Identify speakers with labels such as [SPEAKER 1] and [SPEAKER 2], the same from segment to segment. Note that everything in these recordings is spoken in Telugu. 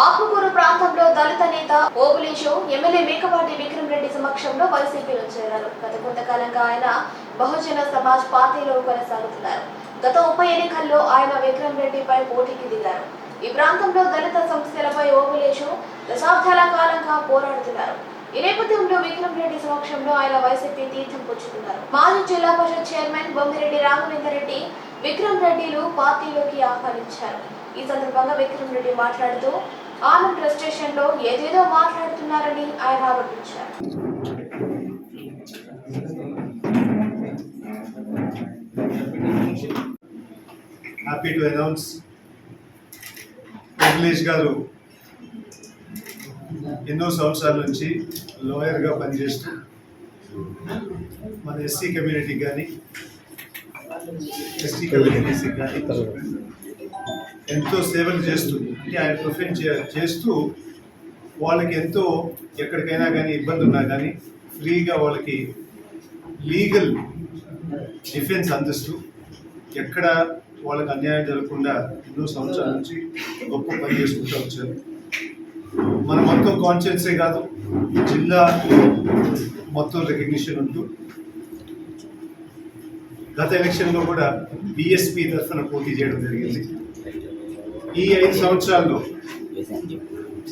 [SPEAKER 1] ఆకుకూరు ప్రాంతంలో దళిత నేత ఓబులేషు ఎమ్మెల్యే మేకపాటి విక్రమ్ రెడ్డి సమక్షంలో వైసీపీలో చేరారు. గత కొంతకాలంగా ఆయన బహుజన సమాజ్ పార్టీలో కొనసాగుతున్నారు. గత ఉప ఎన్నికల్లో ఆయన విక్రమ్ రెడ్డిపై పోటీకి దిగారు. ఈ ప్రాంతంలో దళిత సమస్యలపై ఓబులేషు దశాబ్దాల కాలంగా పోరాడుతున్నారు. ఈ నేపథ్యంలో విక్రమ్ రెడ్డి సమక్షంలో ఆయన వైసీపీ తీర్థం పుచ్చుకున్నారు. మాజీ జిల్లా పరిషత్ చైర్మన్ బొమ్మిరెడ్డి రాఘవేందర్ రెడ్డి విక్రమ్ రెడ్డిలు పార్టీలోకి ఆహ్వానించారు. ఈ సందర్భంగా విక్రమ్ రెడ్డి మాట్లాడుతూ ఆనంద్ ప్రెస్ స్టేషన్ లో ఏదేదో మాట్లాడుతున్నారని ఆయన ఆరోపించారు.
[SPEAKER 2] హ్యాపీ టు అనౌన్స్ ఓబులేష్ గారు ఎన్నో సంవత్సరాల నుంచి లాయర్గా పనిచేస్తూ మన ఎస్సీ కమ్యూనిటీ కానీ ఎస్టీ కమ్యూనిటీస్కి కానీ ఎంతో సేవలు చేస్తూ అంటే ఆయన ప్రొఫెన్ చేస్తూ వాళ్ళకి ఎంతో ఎక్కడికైనా కానీ ఇబ్బంది ఉన్నా కానీ ఫ్రీగా వాళ్ళకి లీగల్ డిఫెన్స్ అందిస్తూ ఎక్కడ వాళ్ళకి అన్యాయం జరగకుండా ఎన్నో సంవత్సరాల నుంచి గొప్ప పని చేసుకుంటూ వచ్చారు. మన మొత్తం కాన్షియన్సే కాదు, జిల్లా మొత్తం రికగ్నిషన్ ఉంటూ గత ఎలక్షన్లో కూడా బిఎస్పీ తరఫున పోటీ చేయడం జరిగింది. ఈ 5 సంవత్సరాల్లో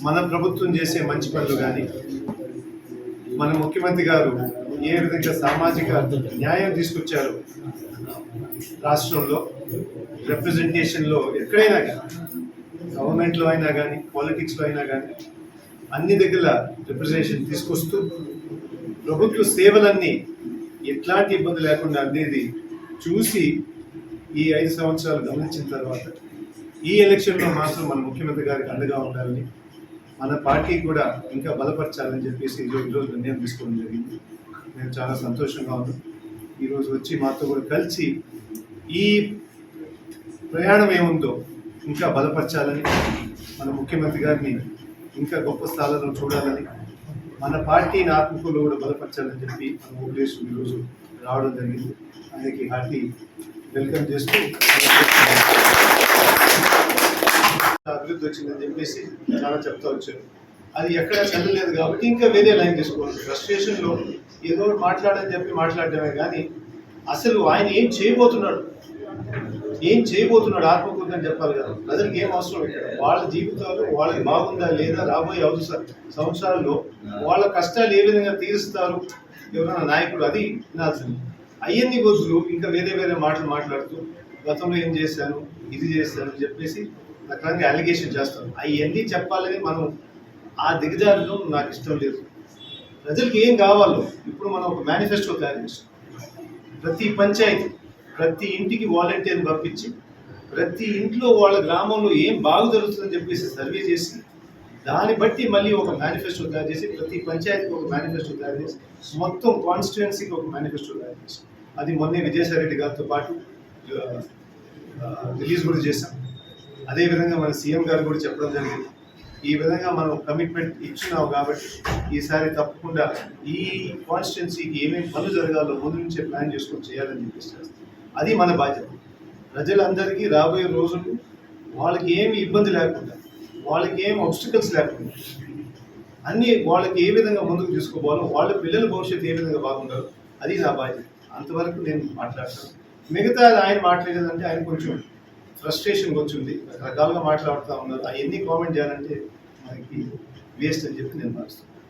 [SPEAKER 2] మన ప్రభుత్వం చేసే మంచి పనులు కానీ మన ముఖ్యమంత్రి గారు ఏ విధంగా సామాజిక న్యాయం తీసుకొచ్చారు రాష్ట్రంలో, రిప్రజెంటేషన్లో ఎక్కడైనా కానీ, గవర్నమెంట్లో అయినా కానీ, పాలిటిక్స్లో అయినా కానీ అన్ని దగ్గర రిప్రజెంటేషన్ తీసుకొస్తూ ప్రభుత్వ సేవలన్నీ ఎట్లాంటి ఇబ్బంది లేకుండా అందేది చూసి ఈ 5 సంవత్సరాలు గమనించిన తర్వాత ఈ ఎలక్షన్లో మాత్రం మన ముఖ్యమంత్రి గారికి అండగా ఉండాలని, మన పార్టీ కూడా ఇంకా బలపరచాలని చెప్పేసి ఈరోజు నిర్ణయం తీసుకోవడం జరిగింది. నేను చాలా సంతోషంగా ఉన్నాను. ఈరోజు వచ్చి మాతో కూడా కలిసి ఈ ప్రయాణం ఏముందో ఇంకా బలపరచాలని, మన ముఖ్యమంత్రి గారిని ఇంకా గొప్ప స్థానంలో చూడాలని, మన పార్టీని ఆత్మకులు కూడా బలపరచాలని చెప్పి మన ఓబులేష్ ఈరోజు రావడం జరిగింది. ఆయనకి హార్టీ వెల్కమ్ చేస్తూ అభివృద్ధి వచ్చిందని చెప్పేసి చాలా చెప్తా వచ్చారు. అది ఎక్కడ చెందలేదు కాబట్టి ఇంకా వేరే లైన్ తీసుకోవాలి. ఫ్రస్ట్రేషన్లో ఏదో మాట్లాడని చెప్పి మాట్లాడటమే కానీ అసలు ఆయన ఏం చేయబోతున్నాడు ఆత్మకూరు అని చెప్పాలి కదా. ప్రజలకు ఏం అవసరం ఇక్కడ, వాళ్ళ జీవితాలు వాళ్ళకి బాగుందా లేదా, రాబోయే 5 సంవత్సరాల్లో వాళ్ళ కష్టాలు ఏ విధంగా తీరుస్తారు ఎవరైనా నాయకుడు, అది వినాల్సింది. అవన్నీ బదులు ఇంకా వేరే మాటలు మాట్లాడుతూ గతంలో ఏం చేశాను, ఇది చేశాను అని చెప్పేసి రకరంగా అలిగేషన్ చేస్తాను. అవన్నీ చెప్పాలని మనం ఆ దిగజారులో నాకు ఇష్టం లేదు. ప్రజలకు ఏం కావాలో ఇప్పుడు మనం ఒక మేనిఫెస్టో తయారు చేస్తాం. ప్రతి పంచాయతీ, ప్రతి ఇంటికి వాలంటీర్ని పంపించి ప్రతి ఇంట్లో వాళ్ళ గ్రామంలో ఏం బాగు జరుగుతుందని చెప్పేసి సర్వే చేసి దాన్ని బట్టి మళ్ళీ ఒక మేనిఫెస్టో తయారు చేసి ప్రతి పంచాయతీకి ఒక మేనిఫెస్టో తయారు చేసి మొత్తం కాన్స్టిట్యుయెన్సీకి ఒక మేనిఫెస్టో తయారు చేసి అది మొన్నే విజయసాయి రెడ్డి గారితో పాటు రిలీజ్ కూడా చేశాం. అదేవిధంగా మన సీఎం గారు కూడా చెప్పడం జరిగింది. ఈ విధంగా మనం కమిట్మెంట్ ఇచ్చినావు కాబట్టి ఈసారి తప్పకుండా ఈ కాన్స్టిట్యుయెన్సీకి ఏమేమి పనులు జరగాలో ముందు నుంచే ప్లాన్ చేసుకొని చేయాలని చెప్పేసి అది మన బాధ్యత. ప్రజలందరికీ రాబోయే రోజులు వాళ్ళకి ఏమి ఇబ్బంది లేకుండా, వాళ్ళకి ఏమి ఆబ్స్టికల్స్ లేకుండా అన్నీ వాళ్ళకి ఏ విధంగా ముందుకు తీసుకోవాలో, వాళ్ళ పిల్లల భవిష్యత్తు ఏ విధంగా బాగుండాలో అది నా బాధ్యత. అంతవరకు నేను మాట్లాడతాను. మిగతా ఆయన మాట్లాడేదంటే ఆయన కొంచెం ఫ్రస్ట్రేషన్ వచ్చింది, రకరకాలుగా మాట్లాడుతూ ఉన్నారు. అవన్నీ కామెంట్ చేయాలంటే మనకి వేస్ట్ అని చెప్పి నేను భావిస్తాను.